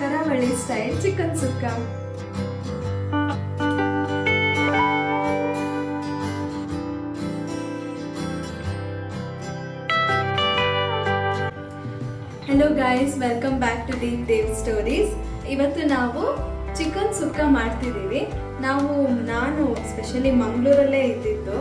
ಕರಾವಳಿ style chicken sukka. Hello guys, welcome back to Deep Dev stories. ಇವತ್ತು ನಾವು ಚಿಕನ್ ಸುಕ್ಕ ಮಾಡ್ತಿದ್ದೀವಿ. ನಾನು ಸ್ಪೆಷಲಿ ಮಂಗಳೂರಲ್ಲೇ ಇದ್ದಿದ್ದು.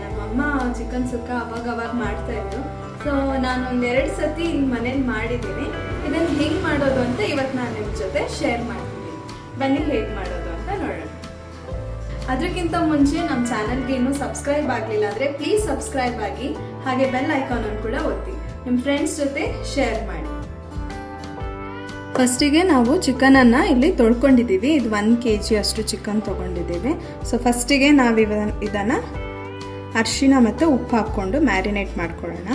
ನಮ್ಮಮ್ಮ ಚಿಕನ್ ಸುಕ್ಕ ಅವಾಗ ಮಾಡ್ತಾ ಇದ್ರು. ಸೊ ನಾನು ಒಂದೆರಡು ಸತಿ ಇಲ್ಲಿ ಮನೇಲಿ ಮಾಡಿದ್ದೀನಿ. ಇದನ್ನು ಹೇಗೆ ಮಾಡೋದು ಅಂತ ಇವತ್ತು ನಾನು ನಿಮ್ಮ ಜೊತೆ ಶೇರ್ ಮಾಡ್ತೀನಿ. ಬನ್ನಿ ಹೇಗೆ ಮಾಡೋದು ಅಂತ ನೋಡೋಣ. ಅದಕ್ಕಿಂತ ಮುಂಚೆ ನಮ್ಮ ಚಾನಲ್ಗೆ ಇನ್ನೂ ಸಬ್ಸ್ಕ್ರೈಬ್ ಆಗಲಿಲ್ಲ ಅಂದರೆ ಪ್ಲೀಸ್ ಸಬ್ಸ್ಕ್ರೈಬ್ ಆಗಿ, ಹಾಗೆ ಬೆಲ್ ಐಕಾನನ್ನು ಕೂಡ ಒತ್ತಿ ನಿಮ್ಮ ಫ್ರೆಂಡ್ಸ್ ಜೊತೆ ಶೇರ್ ಮಾಡಿ. ಫಸ್ಟಿಗೆ ನಾವು ಚಿಕನನ್ನು ಇಲ್ಲಿ ತೊಳ್ಕೊಂಡಿದ್ದೀವಿ. ಇದು 1 kg ಅಷ್ಟು ಚಿಕನ್ ತೊಗೊಂಡಿದ್ದೀವಿ. ಸೊ ಫಸ್ಟಿಗೆ ನಾವು ಇದನ್ನು ಅರಿಶಿಣ ಮತ್ತು ಉಪ್ಪು ಹಾಕ್ಕೊಂಡು ಮ್ಯಾರಿನೇಟ್ ಮಾಡ್ಕೊಳ್ಳೋಣ.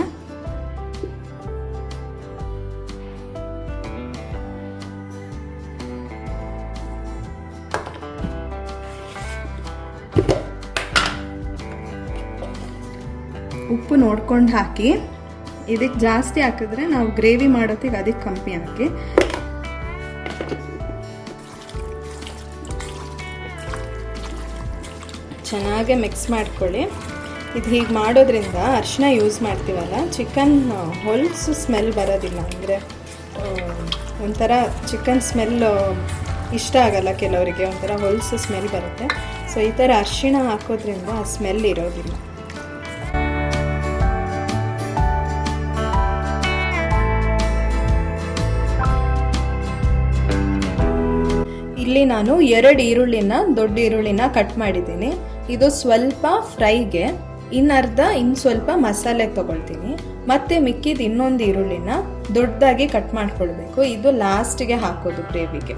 ಉಪ್ಪು ನೋಡ್ಕೊಂಡು ಹಾಕಿ. ಇದಕ್ಕೆ ಜಾಸ್ತಿ ಹಾಕಿದ್ರೆ ನಾವು ಗ್ರೇವಿ ಮಾಡೋತ್ತಿಗೆ ಅದಕ್ಕೆ ಕಮ್ಮಿ ಹಾಕಿ. ಚೆನ್ನಾಗಿ ಮಿಕ್ಸ್ ಮಾಡ್ಕೊಳ್ಳಿ. ಇದು ಹೀಗೆ ಮಾಡೋದ್ರಿಂದ ಅರಿಶಿನ ಯೂಸ್ ಮಾಡ್ತೀವಲ್ಲ, ಚಿಕನ್ ಹೊಲಸು ಸ್ಮೆಲ್ ಬರೋದಿಲ್ಲ. ಅಂದರೆ ಒಂಥರ ಚಿಕನ್ ಸ್ಮೆಲ್ ಇಷ್ಟ ಆಗಲ್ಲ ಕೆಲವರಿಗೆ, ಒಂಥರ ಹೊಲಸು ಸ್ಮೆಲ್ ಬರುತ್ತೆ. ಸೊ ಈ ಥರ ಅರಿಶಿಣ ಹಾಕೋದ್ರಿಂದ ಆ ಸ್ಮೆಲ್ ಇರೋದಿಲ್ಲ. ಇಲ್ಲಿ ನಾನು 2 ದೊಡ್ಡ ಈರುಳ್ಳಿನ ಕಟ್ ಮಾಡಿದ್ದೀನಿ. ಇದು ಸ್ವಲ್ಪ ಫ್ರೈಗೆ, ಇನ್ನು ಸ್ವಲ್ಪ ಮಸಾಲೆ ತೊಗೊಳ್ತೀನಿ. ಮತ್ತೆ ಮಿಕ್ಕಿದ ಇನ್ನೊಂದು ಈರುಳ್ಳಿನ ದೊಡ್ಡದಾಗಿ ಕಟ್ ಮಾಡ್ಕೊಳ್ಬೇಕು. ಇದು ಲಾಸ್ಟಿಗೆ ಹಾಕೋದು ಗ್ರೇವಿಗೆ.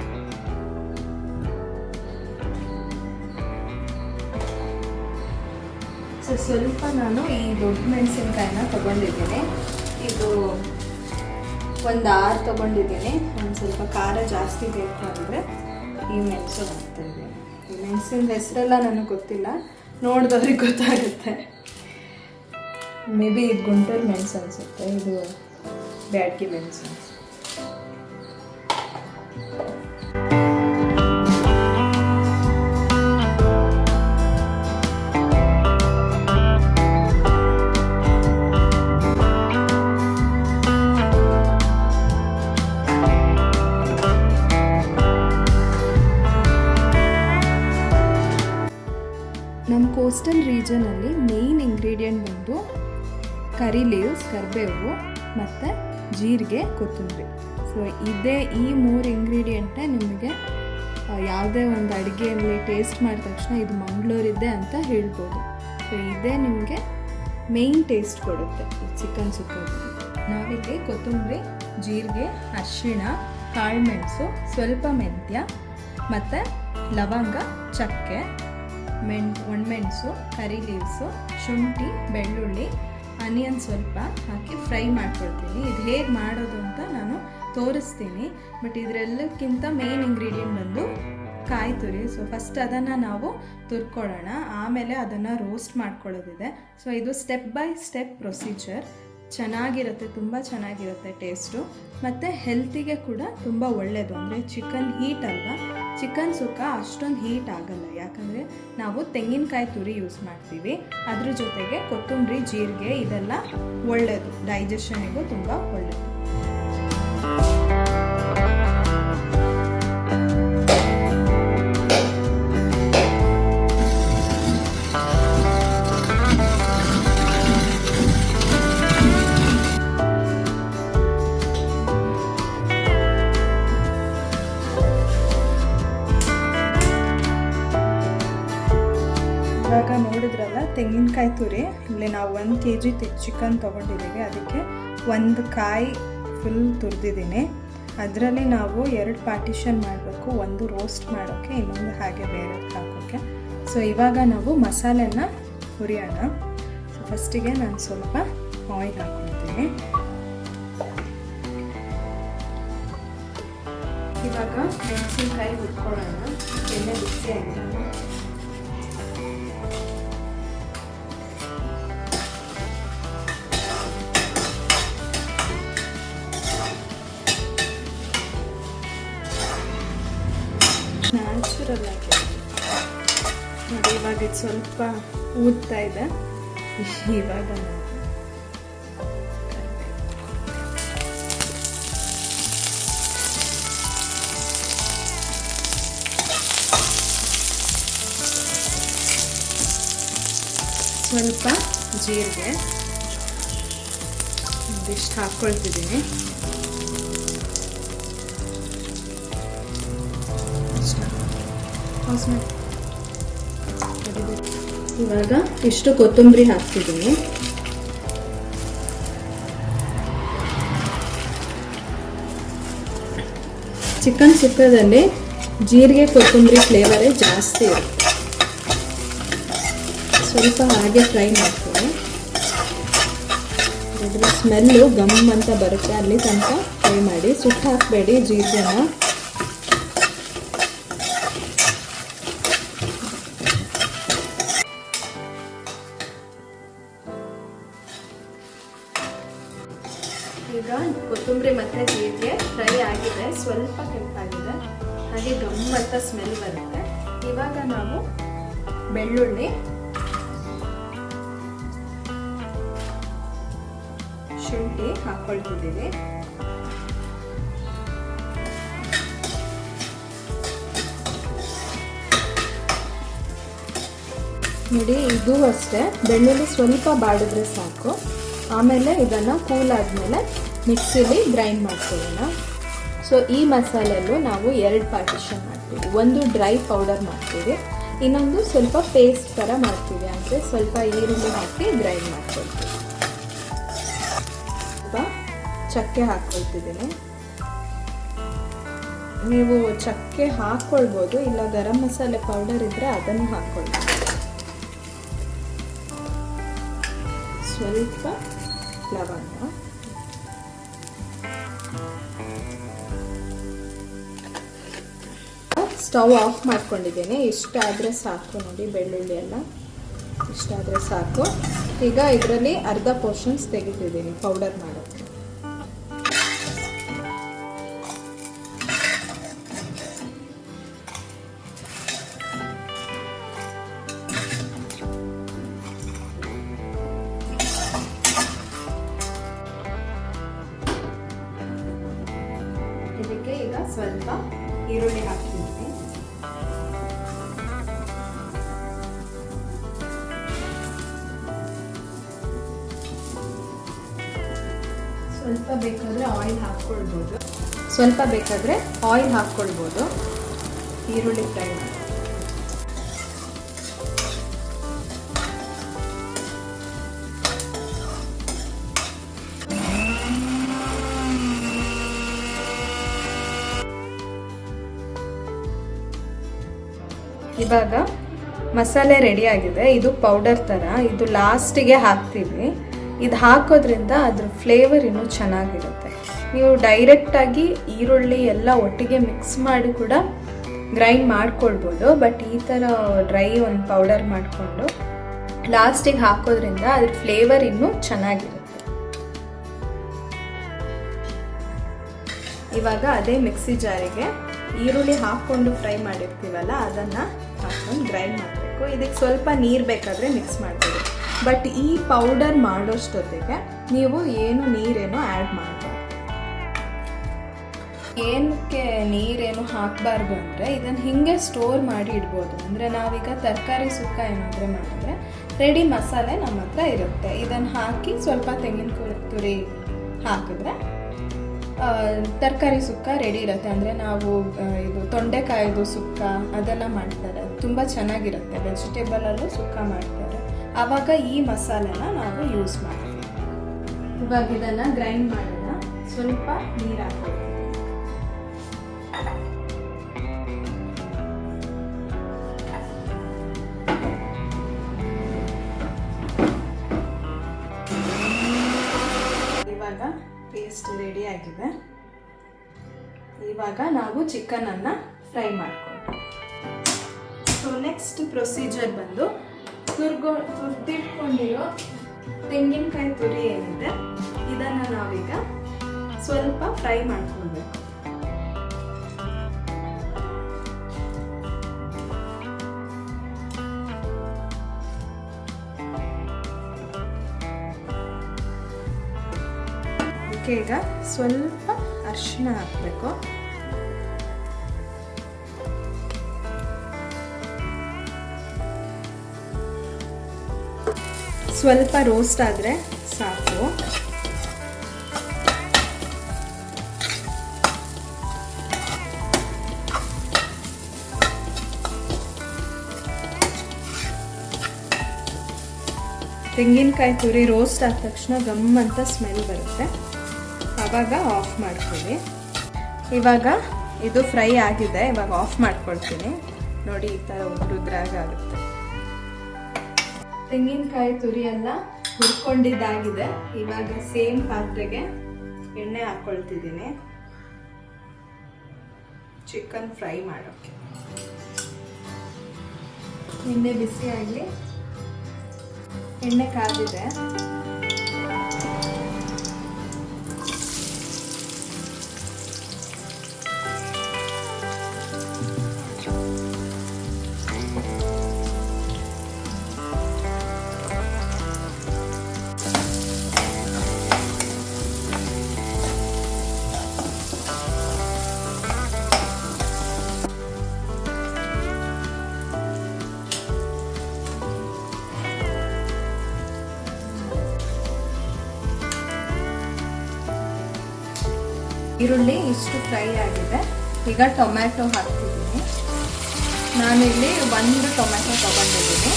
ಸೊ ಸ್ವಲ್ಪ ನಾನು ಈ ದೊಡ್ಡ ಮೆಣಸಿನ್ಕಾಯಿನ ತೊಗೊಂಡಿದ್ದೀನಿ. ಇದು ಒಂದು 6 ತೊಗೊಂಡಿದ್ದೀನಿ. ಒಂದು ಸ್ವಲ್ಪ ಖಾರ ಜಾಸ್ತಿ ಬೇಕು ಅಂದರೆ ಈ ಮೆಣಸು ಹಾಕ್ತಾಯಿದ್ದೀನಿ. ಈ ಮೆಣಸಿನ ಹೆಸರೆಲ್ಲ ನನಗೆ ಗೊತ್ತಿಲ್ಲ, ನೋಡಿದವ್ರಿಗೆ ಗೊತ್ತಾಗುತ್ತೆ. ಮೇ ಬಿ ಇದು ಗುಂಟೂರು ಮೆಣಸು ಅನಿಸುತ್ತೆ, ಇದು ಬ್ಯಾಡಗಿ ಮೆಣಸು. ನಮ್ಮ ಕೋಸ್ಟಲ್ ರೀಜನಲ್ಲಿ ಮೇಯ್ನ್ ಇಂಗ್ರೀಡಿಯೆಂಟ್ ಬಂದು ಕರಿ ಲೀವ್ಸ್, ಕರಿಬೇವು ಮತ್ತು ಜೀರಿಗೆ, ಕೊತ್ತಂಬರಿ. ಸೊ ಈ 3 ಇಂಗ್ರೀಡಿಯೆಂಟೇ ನಿಮಗೆ ಯಾವುದೇ ಒಂದು ಅಡುಗೆಯಲ್ಲಿ ಟೇಸ್ಟ್ ಮಾಡಿದ ತಕ್ಷಣ ಇದು ಮಂಗಳೂರಿದ್ದೆ ಅಂತ ಹೇಳ್ಬೋದು. ಸೊ ಇದೇ ನಿಮಗೆ ಮೇಯ್ನ್ ಟೇಸ್ಟ್ ಕೊಡುತ್ತೆ ಈ ಚಿಕನ್ ಸುಕ್ಕದಲ್ಲಿ. ನಾವಿಲ್ಲಿ ಕೊತ್ತಂಬರಿ, ಜೀರಿಗೆ, ಅರಿಶಿಣ, ಕಾಳುಮೆಣಸು, ಸ್ವಲ್ಪ ಮೆಂತ್ಯ ಮತ್ತು ಲವಂಗ, ಚಕ್ಕೆ, ಒಣಮೆಣಸು, ಕರಿ ಲೀವ್ಸು, ಶುಂಠಿ, ಬೆಳ್ಳುಳ್ಳಿ, ಆನಿಯನ್ ಸ್ವಲ್ಪ ಹಾಕಿ ಫ್ರೈ ಮಾಡ್ಕೊಳ್ತೀನಿ. ಇದು ಹೇಗೆ ಮಾಡೋದು ಅಂತ ನಾನು ತೋರಿಸ್ತೀನಿ. ಬಟ್ ಇದರೆಲ್ಲಕ್ಕಿಂತ ಮೇನ್ ಇಂಗ್ರೀಡಿಯೆಂಟ್ ಬಂದು ಕಾಯಿ ತುರಿ. ಸೊ ಫಸ್ಟ್ ಅದನ್ನು ನಾವು ತುರ್ಕೊಳ್ಳೋಣ, ಆಮೇಲೆ ಅದನ್ನು ರೋಸ್ಟ್ ಮಾಡ್ಕೊಳ್ಳೋದಿದೆ. ಸೊ ಇದು ಸ್ಟೆಪ್ ಬೈ ಸ್ಟೆಪ್ ಪ್ರೊಸೀಜರ್. ಚೆನ್ನಾಗಿರುತ್ತೆ, ತುಂಬ ಚೆನ್ನಾಗಿರುತ್ತೆ ಟೇಸ್ಟು, ಮತ್ತು ಹೆಲ್ತಿಗೆ ಕೂಡ ತುಂಬ ಒಳ್ಳೆಯದು. ಅಂದರೆ ಚಿಕನ್ ಹೀಟ್ ಅಲ್ವಾ, ಚಿಕನ್ ಸುಕ್ಕ ಅಷ್ಟೊಂದು ಹೀಟ್ ಆಗಲ್ಲ, ಯಾಕಂದರೆ ನಾವು ತೆಂಗಿನಕಾಯಿ ತುರಿ ಯೂಸ್ ಮಾಡ್ತೀವಿ. ಅದ್ರ ಜೊತೆಗೆ ಕೊತ್ತಂಬರಿ, ಜೀರಿಗೆ ಇದೆಲ್ಲ ಒಳ್ಳೆಯದು, ಡೈಜೆಷನಿಗೂ ತುಂಬ ಒಳ್ಳೆಯದು. ಇವಾಗ ನೋಡಿದ್ರಲ್ಲ ತೆಂಗಿನಕಾಯಿ ತುರಿ. ಇಲ್ಲಿ ನಾವು 1 kg ಚಿಕನ್ ತೊಗೊಂಡಿದ್ದೀವಿ, ಅದಕ್ಕೆ 1 ಕಾಯಿ ಫುಲ್ ತುರಿದಿದ್ದೀನಿ. ಅದರಲ್ಲಿ ನಾವು 2 ಪಾರ್ಟಿಷನ್ ಮಾಡಬೇಕು, ಒಂದು ರೋಸ್ಟ್ ಮಾಡೋಕ್ಕೆ, ಇನ್ನೊಂದು ಹಾಗೆ ಬೇರೆ ಹಾಕೋಕ್ಕೆ. ಸೊ ಇವಾಗ ನಾವು ಮಸಾಲೆನ ಹುರಿಯೋಣ. ಸೊ ಫಸ್ಟಿಗೆ ನಾನು ಸ್ವಲ್ಪ ಆಯಿಲ್ ಹಾಕ್ಕೊಳ್ತೀನಿ. ಇವಾಗ ಮೆಣಸಿನ್ಕಾಯಿ ಹುರ್ಕೊಳ್ಳೋಣ. ಎಣ್ಣೆ ಬಿಸಿ ಆಗಿದೆ. ಲಾಸ್ಟಲ್ಲಿ ಹಾಕಿದ್ದೀನಿ ನೋಡಿ. ಇವಾಗ ಇದು ಸ್ವಲ್ಪ ಊದ್ತಾ ಇದೆ. ಇವಾಗ ಸ್ವಲ್ಪ ಜೀರಿಗೆ ಇದಿಷ್ಟು ಹಾಕ್ಕೊಳ್ತಿದ್ದೀನಿ. ಇವಾಗ ಇಷ್ಟು ಕೊತ್ತಂಬರಿ ಹಾಕ್ತಿದ್ದೀನಿ. ಚಿಕನ್ ಸುಕ್ಕದಲ್ಲಿ ಜೀರಿಗೆ ಕೊತ್ತಂಬರಿ ಫ್ಲೇವರೇ ಜಾಸ್ತಿ ಇರುತ್ತೆ. ಸ್ವಲ್ಪ ಹಾಗೆ ಫ್ರೈ ಮಾಡ್ತೀನಿ. ಅದ್ರ ಸ್ಮೆಲ್ಲು ಗಮ್ ಅಂತ ಬರುತ್ತೆ, ಅಲ್ಲಿ ತನಕ ಫ್ರೈ ಮಾಡಿ. ಸುಟ್ಟು ಹಾಕಬೇಡಿ ಜೀರಿಗೆನ. ಈಗ ಕೊತ್ತಂಬರಿ ಮತ್ತು ಜೀರಿಗೆ ಫ್ರೈ ಆಗಿದೆ, ಸ್ವಲ್ಪ ಕೆಂಪಾಗಿದೆ, ಹಾಗೆ ಗಮ್ ಅಂತ ಸ್ಮೆಲ್ ಬರುತ್ತೆ. ಇವಾಗ ನಾವು ಬೆಳ್ಳುಳ್ಳಿ, ಶುಂಠಿ ಹಾಕ್ಕೊಳ್ತಿದ್ದೀವಿ. ನೋಡಿ, ಇದು ಅಷ್ಟೇ, ಬೆಳ್ಳುಳ್ಳಿ ಸ್ವಲ್ಪ ಬಾಡಿದ್ರೆ ಸಾಕು. ಆಮೇಲೆ ಇದನ್ನು ಕೂಲ್ ಆದಮೇಲೆ ಮಿಕ್ಸಿಲಿ ಗ್ರೈಂಡ್ ಮಾಡ್ಕೊಳ್ಳೋಣ. ಸೊ ಈ ಮಸಾಲೆಯಲ್ಲೂ ನಾವು 2 ಪಾರ್ಟಿಷನ್ ಮಾಡ್ತೀವಿ. ಒಂದು ಡ್ರೈ ಪೌಡರ್ ಮಾಡ್ತೀವಿ, ಇನ್ನೊಂದು ಸ್ವಲ್ಪ ಪೇಸ್ಟ್ ಥರ ಮಾಡ್ತೀವಿ. ಅಂದರೆ ಸ್ವಲ್ಪ ಈರುಳ್ಳಿ ಹಾಕಿ ಗ್ರೈಂಡ್ ಮಾಡ್ಕೊಳ್ತೀವಿ. ಚಕ್ಕೆ ಹಾಕ್ಕೊಳ್ತಿದ್ದೀನಿ. ನೀವು ಚಕ್ಕೆ ಹಾಕ್ಕೊಳ್ಬೋದು, ಇಲ್ಲ ಗರಂ ಮಸಾಲೆ ಪೌಡರ್ ಇದ್ದರೆ ಅದನ್ನು ಹಾಕ್ಕೊಳ್ಬೋದು. ಸ್ವಲ್ಪ ಲವಂಗ, ಸ್ಟವ್ ಆಫ್ ಮಾಡ್ಕೊಂಡಿದ್ದೀನಿ. ಇಷ್ಟಾದರೆ ಸಾಕು ನೋಡಿ, ಬೆಳ್ಳುಳ್ಳಿ ಎಲ್ಲ ಇಷ್ಟಾದರೆ ಸಾಕು. ಈಗ ಇದರಲ್ಲಿ ಅರ್ಧ ಪೋರ್ಷನ್ಸ್ ತೆಗಿತಿದ್ದೀನಿ ಪೌಡರ್ ಮಾಡೋಕ್ಕೆ. ಇದಕ್ಕೆ ಈಗ ಸ್ವಲ್ಪ ಈರುಳ್ಳಿ ಹಾಕ್ತೀನಿ. ಸ್ವಲ್ಪ ಬೇಕಾದರೆ ಆಯಿಲ್ ಹಾಕ್ಕೊಳ್ಬೋದು, ಈರುಳ್ಳಿ ಫ್ರೈ ಮಾಡಿ. ಇವಾಗ ಮಸಾಲೆ ರೆಡಿ ಆಗಿದೆ. ಇದು ಪೌಡರ್ ಥರ, ಇದು ಲಾಸ್ಟಿಗೆ ಹಾಕ್ತೀವಿ. ಇದು ಹಾಕೋದ್ರಿಂದ ಅದ್ರ ಫ್ಲೇವರ್ ಇನ್ನೂ ಚೆನ್ನಾಗಿರುತ್ತೆ. ನೀವು ಡೈರೆಕ್ಟಾಗಿ ಈರುಳ್ಳಿ ಎಲ್ಲ ಒಟ್ಟಿಗೆ ಮಿಕ್ಸ್ ಮಾಡಿ ಕೂಡ ಗ್ರೈಂಡ್ ಮಾಡ್ಕೊಳ್ಬೋದು, ಬಟ್ ಈ ಥರ ಡ್ರೈ ಒಂದು ಪೌಡರ್ ಮಾಡಿಕೊಂಡು ಲಾಸ್ಟಿಗೆ ಹಾಕೋದ್ರಿಂದ ಅದ್ರ ಫ್ಲೇವರ್ ಇನ್ನೂ ಚೆನ್ನಾಗಿರುತ್ತೆ. ಇವಾಗ ಅದೇ ಮಿಕ್ಸಿ ಜಾರಿಗೆ ಈರುಳ್ಳಿ ಹಾಕ್ಕೊಂಡು ಫ್ರೈ ಮಾಡಿರ್ತೀವಲ್ಲ ಅದನ್ನು ಹಾಕ್ಕೊಂಡು ಗ್ರೈಂಡ್ ಮಾಡಬೇಕು. ಇದಕ್ಕೆ ಸ್ವಲ್ಪ ನೀರು ಬೇಕಾದರೆ ಮಿಕ್ಸ್ ಮಾಡ್ಬೋದು, ಬಟ್ ಈ ಪೌಡರ್ ಮಾಡೋಷ್ಟೊತ್ತಿಗೆ ನೀವು ನೀರೇನು ಆ್ಯಡ್ ಮಾಡಬಾರ್ದು. ಏನಕ್ಕೆ ನೀರೇನು ಹಾಕಬಾರ್ದು ಅಂದರೆ ಇದನ್ನು ಹೀಗೆ ಸ್ಟೋರ್ ಮಾಡಿ ಇಡ್ಬೋದು. ಅಂದರೆ ನಾವೀಗ ತರಕಾರಿ ಸುಕ್ಕ ಏನಾದರೂ ಮಾಡಿದ್ರೆ ರೆಡಿ ಮಸಾಲೆ ನಮ್ಮ ಹತ್ರ ಇರುತ್ತೆ. ಇದನ್ನು ಹಾಕಿ ಸ್ವಲ್ಪ ತೆಂಗಿನಕಾಯಿ ತುರಿ ಹಾಕಿದ್ರೆ ತರಕಾರಿ ಸುಕ್ಕ ರೆಡಿ ಇರುತ್ತೆ. ಅಂದರೆ ನಾವು ಇದು ತೊಂಡೆಕಾಯಿದು ಸುಕ್ಕ ಅದೆಲ್ಲ ಮಾಡ್ತಾರೆ, ತುಂಬ ಚೆನ್ನಾಗಿರುತ್ತೆ. ವೆಜಿಟೇಬಲಲ್ಲೂ ಸುಕ್ಕ ಮಾಡ್ತಾರೆ. ಆವಾಗ ಈ ಮಸಾಲೆನ ನಾವು ಯೂಸ್ ಮಾಡ್ತೀವಿ. ಇವಾಗ ಇದನ್ನು ಗ್ರೈಂಡ್ ಮಾಡೋಣ. ಸ್ವಲ್ಪ ನೀರು ಹಾಕ್ಬೇಕು. ಇವಾಗ ಪೇಸ್ಟ್ ರೆಡಿ ಆಗಿದೆ. ಇವಾಗ ನಾವು ಚಿಕನನ್ನು ಫ್ರೈ ಮಾಡ್ಕೊಳ್ಳೋಣ. ಸೊ ನೆಕ್ಸ್ಟ್ ಪ್ರೊಸೀಜರ್ ಬಂದು ತುರ್ದಿಟ್ಕೊಂಡಿರೋ ತೆಂಗಿನಕಾಯಿ ತುರಿ ಏನಿದೆ ಇದನ್ನು ನಾವೀಗ ಸ್ವಲ್ಪ ಫ್ರೈ ಮಾಡ್ಕೊಳ್ಬೇಕು. ಇದಕ್ಕೆ ಈಗ ಸ್ವಲ್ಪ ಅರಿಶಿನ ಹಾಕಬೇಕು. ಸ್ವಲ್ಪ ರೋಸ್ಟ್ ಆದರೆ ಸಾಕು. ತೆಂಗಿನಕಾಯಿ ತುರಿ ರೋಸ್ಟ್ ಆದ ತಕ್ಷಣ ಗಮ್ ಅಂತ ಸ್ಮೆಲ್ ಬರುತ್ತೆ, ಆವಾಗ ಆಫ್ ಮಾಡ್ತೀವಿ. ಇವಾಗ ಇದು ಫ್ರೈ ಆಗಿದೆ, ಇವಾಗ ಆಫ್ ಮಾಡ್ಕೊಳ್ತೀನಿ. ನೋಡಿ, ಈ ಥರ ಉದ್ರಾಗ ಆಗುತ್ತೆ. ತೆಂಗಿನಕಾಯಿ ತುರಿ ಎಲ್ಲ ಹುರ್ಕೊಂಡಿದ್ದಾಗಿದೆ. ಇವಾಗ ಸೇಮ್ ಪಾತ್ರೆಗೆ ಎಣ್ಣೆ ಹಾಕ್ಕೊಳ್ತಿದ್ದೀನಿ ಚಿಕನ್ ಫ್ರೈ ಮಾಡೋಕ್ಕೆ. ಎಣ್ಣೆ ಬಿಸಿ ಆಗಲಿ. ಎಣ್ಣೆ ಕಾದಿದೆ. ಈರುಳ್ಳಿ ಇಷ್ಟು ಫ್ರೈ ಆಗಿದೆ. ಈಗ ಟೊಮ್ಯಾಟೊ ಹಾಕ್ತಿದ್ದೀನಿ. ನಾನಿಲ್ಲಿ 1 ಟೊಮ್ಯಾಟೊ ತಗೊಂಡಿದ್ದೀನಿ.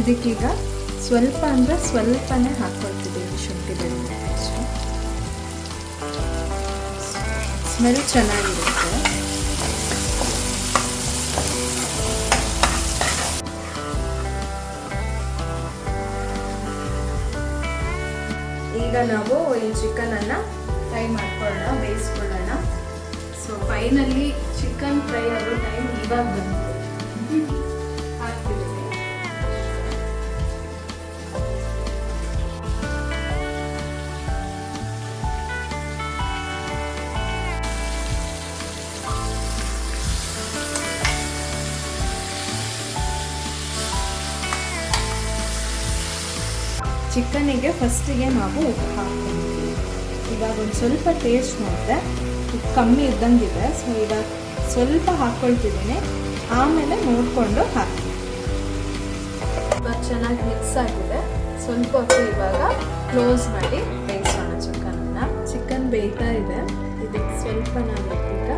ಇದಕ್ಕೀಗ ಸ್ವಲ್ಪ ಅಂದರೆ ಸ್ವಲ್ಪನೇ ಹಾಕ್ಕೊಳ್ತಿದ್ದೀನಿ ಶುಂಠಿ ಬೆಳ್ಳುಳ್ಳಿ ಪೇಸ್ಟ್. ಸ್ಮೆಲ್ ಚೆನ್ನಾಗಿರುತ್ತೆ. ಈಗ ನಾವು ಈ ಚಿಕನನ್ನು ಫ್ರೈ ಮಾಡ್ಕೊಳ್ಳೋಣ, ಬೇಯಿಸ್ಕೊಳ್ಳೋಣ. ಸೊ ಫೈನಲಿ ಚಿಕನ್ ಫ್ರೈ ಆಗೋ ಟೈಮ್ ಇವಾಗ ಬಂತು. ಹಾಕ್ತಿದ್ದೀನಿ. ಚಿಕನ್ನಿಗೆ ಫಸ್ಟಿಗೆ ನಾವು ಉಪ್ಪು ಹಾಕ್ತೀವಿ. ಇವಾಗ ಒಂದು ಸ್ವಲ್ಪ ಟೇಸ್ಟ್ ನೋಡಿದೆ ಉಪ್ಪು ಕಮ್ಮಿ ಇದ್ದಂಗಿದೆ. ಸೊ ಇವಾಗ ಸ್ವಲ್ಪ ಹಾಕ್ಕೊಳ್ತಿದ್ದೀನಿ, ಆಮೇಲೆ ನೋಡಿಕೊಂಡು ಹಾಕ್ತೀನಿ. ಇವಾಗ ಚೆನ್ನಾಗಿ ಮಿಕ್ಸ್ ಆಗಿದೆ. ಸ್ವಲ್ಪ ಹೊತ್ತು ಇವಾಗ ಕ್ಲೋಸ್ ಮಾಡಿ ಬೇಯಿಸೋಣ ಚಿಕನನ್ನು. ಚಿಕನ್ ಬೇಯ್ತಾ ಇದೆ. ಇದಕ್ಕೆ ಸ್ವಲ್ಪ ನಾವು ಈಗ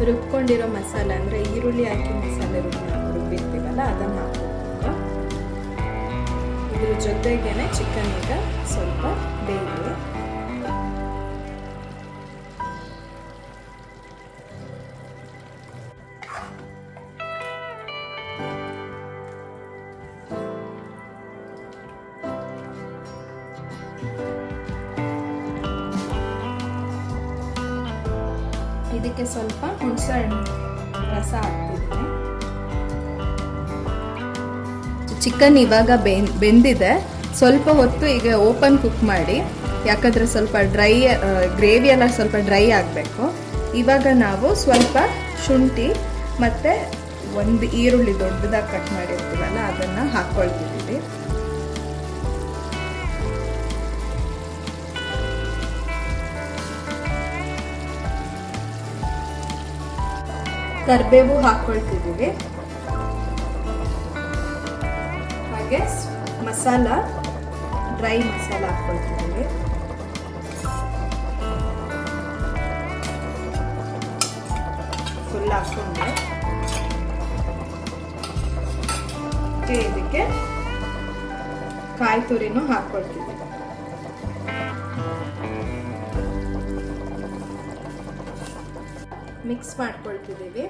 ರುಬ್ಕೊಂಡಿರೋ ಮಸಾಲೆ, ಅಂದರೆ ಈರುಳ್ಳಿ ಹಾಕಿ ಮಸಾಲೆ ರುಬ್ಬಿರ್ತೀವಲ್ಲ, ಅದನ್ನು ಹಾಕ್ಬೇಕು. ಇದ್ರ ಜೊತೆಗೇನೆ ಚಿಕನ್ ಈಗ ಸ್ವಲ್ಪ ಬೇಯಿದೆ. ಇದಕ್ಕೆ ಸ್ವಲ್ಪ ಹುಣಸೆ ಹಣ್ಣು ರಸ ಹಾಕ್ತಿದ್ದೀನಿ. ಚಿಕನ್ ಇವಾಗ ಬೆಂದಿದೆ. ಸ್ವಲ್ಪ ಹೊತ್ತು ಈಗ ಓಪನ್ ಕುಕ್ ಮಾಡಿ, ಯಾಕಂದರೆ ಸ್ವಲ್ಪ ಡ್ರೈ ಗ್ರೇವಿ ಎಲ್ಲ ಸ್ವಲ್ಪ ಡ್ರೈ ಆಗಬೇಕು. ಇವಾಗ ನಾವು ಸ್ವಲ್ಪ ಶುಂಠಿ ಮತ್ತು 1 ಈರುಳ್ಳಿ ದೊಡ್ಡದಾಗಿ ಕಟ್ ಮಾಡಿರ್ತೀವಲ್ಲ, ಅದನ್ನು ಹಾಕ್ಕೊಳ್ತಿದ್ದೀವಿ. ಕರಿಬೇವು ಹಾಕ್ಕೊಳ್ತಿದ್ದೀವಿ. ಹಾಗೆ ಮಸಾಲ, ಡ್ರೈ ಮಸಾಲ ಹಾಕ್ಕೊಳ್ತಿದ್ದೀವಿ. ಫುಲ್ ಹಾಕ್ಕೊಂಡೆ ಇದಕ್ಕೆ ಕಾಯಿ ತುರಿನೂ ಹಾಕ್ಕೊಳ್ತಿದ್ದೀವಿ. ಮಿಕ್ಸ್ ಮಾಡ್ಕೊಳ್ತಿದ್ದೀವಿ.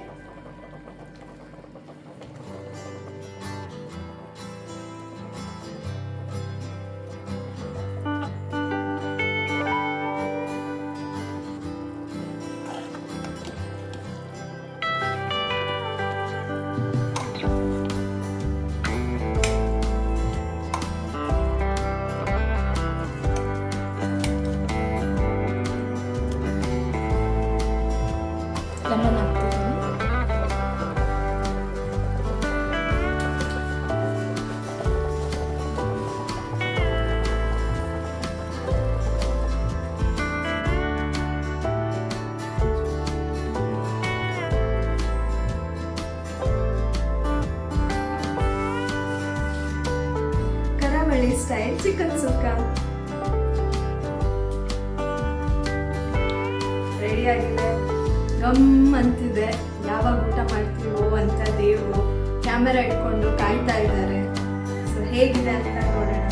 ಲೆಮನ್ ಹಾಕ್ತಿದ್ದೀನಿ. ಸ್ಟೈಲ್ ಚಿಕನ್ ಸುಕ್ಕ ರೆಡಿ ಆಗಿದೆ. ಗಮ್ ಅಂತಿದೆ. ಯಾವಾಗ ಊಟ ಮಾಡ್ತೀವೋ ಅಂತ ದೇವರು ಕ್ಯಾಮೆರಾ ಇಟ್ಕೊಂಡು ಕಾಯ್ತಾ ಇದ್ದಾರೆ. ಸೊ ಹೇಗಿದೆ ಅಂತ ನೋಡೋಣ.